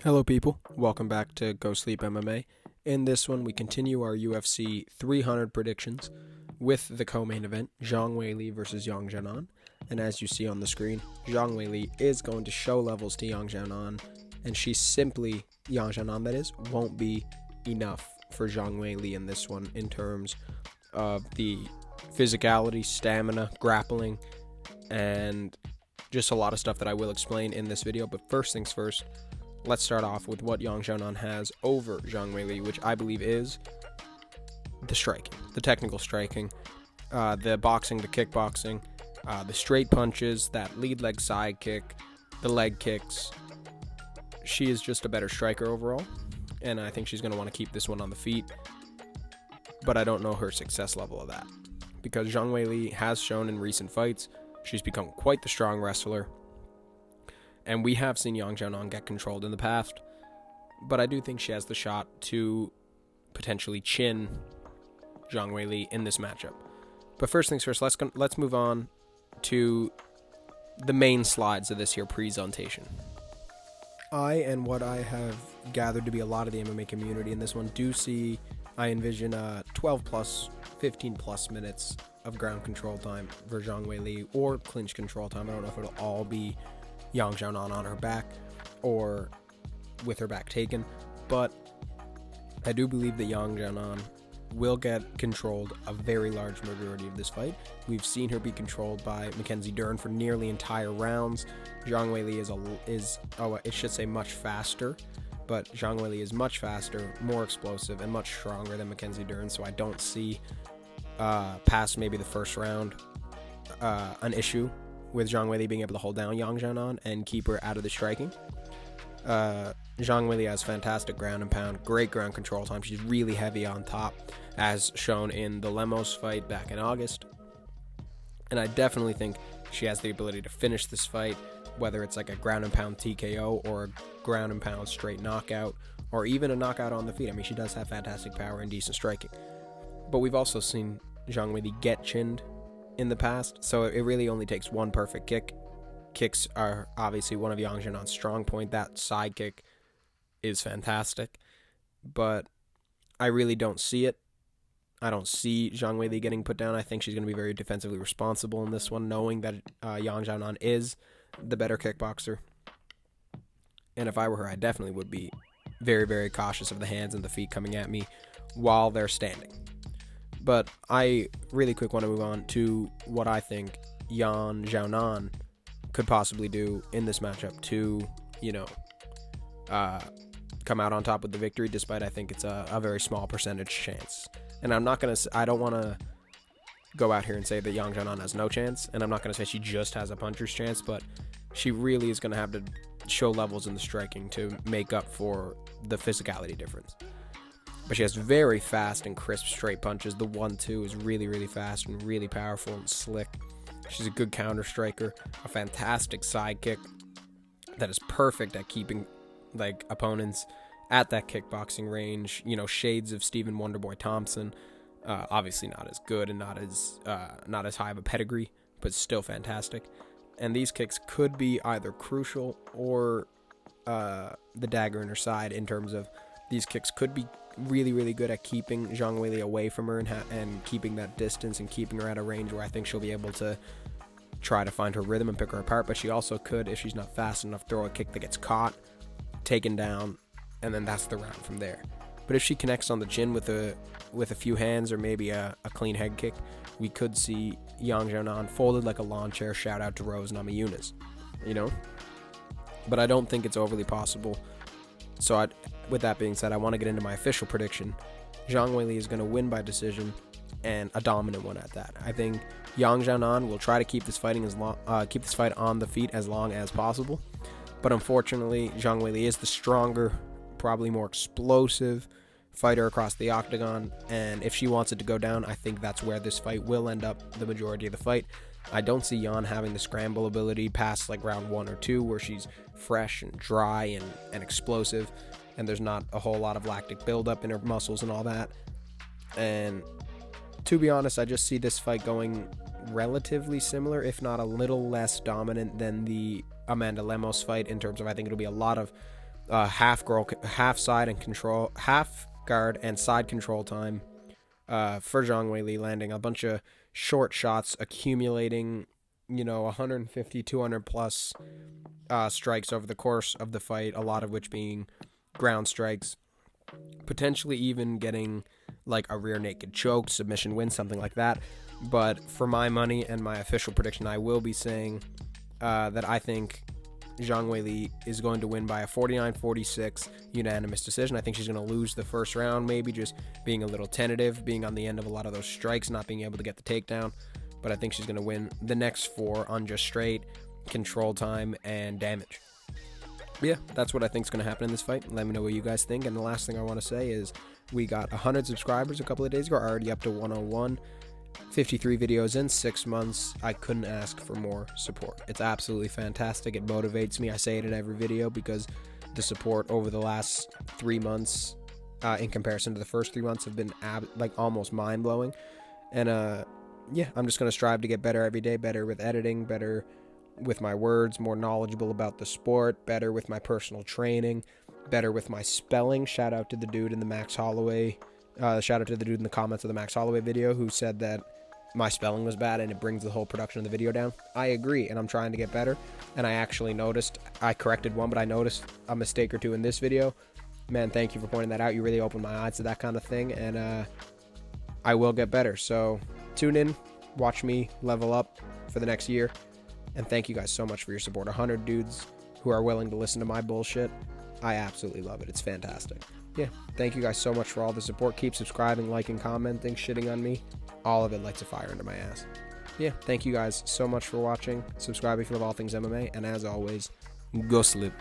Hello people, welcome back to Go Sleep MMA. In this one, we continue our UFC 300 predictions with the co-main event, Zhang Weili versus Yang Xiaonan. And as you see on the screen, Zhang Weili is going to show levels to Yang Xiaonan, and she simply, Yang Xiaonan that is, won't be enough for Zhang Weili in this one in terms of the physicality, stamina, grappling, and just a lot of stuff that I will explain in this video. But first things first, let's start off with what Yang Xiaonan has over Zhang Weili, which I believe is the striking, the technical striking, the boxing, the kickboxing, the straight punches, that lead leg side kick, the leg kicks. She is just a better striker overall, and I think she's going to want to keep this one on the feet, but I don't know her success level of that, because Zhang Weili has shown in recent fights she's become quite the strong wrestler. And we have seen Yang Xiaonan get controlled in the past, but I do think she has the shot to potentially chin Zhang Weili in this matchup. But first things first, let's move on to the main slides of this here presentation. And what I have gathered to be a lot of the MMA community in this one I envision 12 plus, 15 plus minutes of ground control time for Zhang Weili, or clinch control time. I don't know if it'll all be Yang Xiaonan on her back or with her back taken, but I do believe that Yang Xiaonan will get controlled a very large majority of this fight. We've seen her be controlled by Mackenzie Dern for nearly entire rounds. Zhang Weili is much faster, but Zhang Weili is much faster, more explosive, and much stronger than Mackenzie Dern, so I don't see past maybe the first round an issue with Zhang Weili being able to hold down Yang Xiaonan and keep her out of the striking. Zhang Weili has fantastic ground and pound, great ground control time. She's really heavy on top, as shown in the Lemos fight back in August. And I definitely think she has the ability to finish this fight, whether it's like a ground and pound TKO or a ground and pound straight knockout, or even a knockout on the feet. I mean, she does have fantastic power and decent striking. But we've also seen Zhang Weili get chinned in the past, so it really only takes one perfect kick. Kicks are obviously one of Yang Xiaonan's strong point. That side kick is fantastic, but I really don't see it. I don't see Zhang Weili getting put down. I think she's going to be very defensively responsible in this one, knowing that Yang Xiaonan is the better kickboxer. And if I were her, I definitely would be very, very cautious of the hands and the feet coming at me while they're standing. But I really quick want to move on to what I think Yang Xiaonan could possibly do in this matchup to, come out on top with the victory, despite I think it's a very small percentage chance. And I don't want to go out here and say that Yang Xiaonan has no chance, and I'm not going to say she just has a puncher's chance, but she really is going to have to show levels in the striking to make up for the physicality difference. But she has very fast and crisp straight punches. The 1-2 is really, really fast and really powerful and slick. She's a good counter striker, a fantastic side kick that is perfect at keeping opponents at that kickboxing range. Shades of Stephen Wonderboy Thompson. Obviously not as good and not as high of a pedigree, but still fantastic. And these kicks could be either crucial or the dagger in her side, in terms of these kicks could be really, really good at keeping Zhang Weili away from her and keeping that distance and keeping her at a range where I think she'll be able to try to find her rhythm and pick her apart. But she also could, if she's not fast enough, throw a kick that gets caught, taken down, and then that's the round from there. But if she connects on the chin with a few hands or maybe a clean head kick, we could see Yang Xiaonan folded like a lawn chair. Shout out to Rose Namajunas, But I don't think it's overly possible. So with that being said, I want to get into my official prediction. Zhang Weili is going to win by decision, and a dominant one at that. I think Yang Xiaonan will try to keep this fight on the feet as long as possible. But unfortunately, Zhang Weili is the stronger, probably more explosive fighter across the octagon. And if she wants it to go down, I think that's where this fight will end up the majority of the fight. I don't see Yan having the scramble ability past round 1 or 2, where she's fresh and dry and explosive, and there's not a whole lot of lactic buildup in her muscles and all that. And to be honest, I just see this fight going relatively similar, if not a little less dominant than the Amanda Lemos fight, in terms of I think it'll be a lot of half guard and side control time for Zhang Weili, landing a bunch of short shots, accumulating 150, 200 plus strikes over the course of the fight, a lot of which being ground strikes, potentially even getting like a rear naked choke, submission win, something like that. But for my money and my official prediction, I will be saying that I think Zhang Weili is going to win by a 49-46 unanimous decision. I think she's going to lose the first round, maybe just being a little tentative, being on the end of a lot of those strikes, not being able to get the takedown. But I think she's going to win the next 4 on just straight control time and damage. Yeah, that's what I think is going to happen in this fight. Let me know what you guys think. And the last thing I want to say is we got 100 subscribers a couple of days ago, already up to 101. 53 videos in 6 months. I couldn't ask for more support. It's absolutely fantastic. It motivates me. I say it in every video because the support over the last 3 months in comparison to the first 3 months have been almost mind-blowing. And yeah, I'm just going to strive to get better every day, better with editing, better with my words, more knowledgeable about the sport, better with my personal training, better with my spelling. Shout out to the dude in the Max Holloway shout out to the dude in the comments of the Max Holloway video who said that my spelling was bad and it brings the whole production of the video down. I agree, and I'm trying to get better. And I actually noticed, I corrected one, but I noticed a mistake or two in this video. Man, thank you for pointing that out. You really opened my eyes to that kind of thing, and I will get better. So tune in, watch me level up for the next year, and thank you guys so much for your support. 100 dudes who are willing to listen to my bullshit. I absolutely love it. It's fantastic. Yeah, thank you guys so much for all the support. Keep subscribing, liking, commenting, shitting on me. All of it lights a fire under my ass. Yeah, thank you guys so much for watching. Subscribe if you love all things MMA, and as always, go sleep.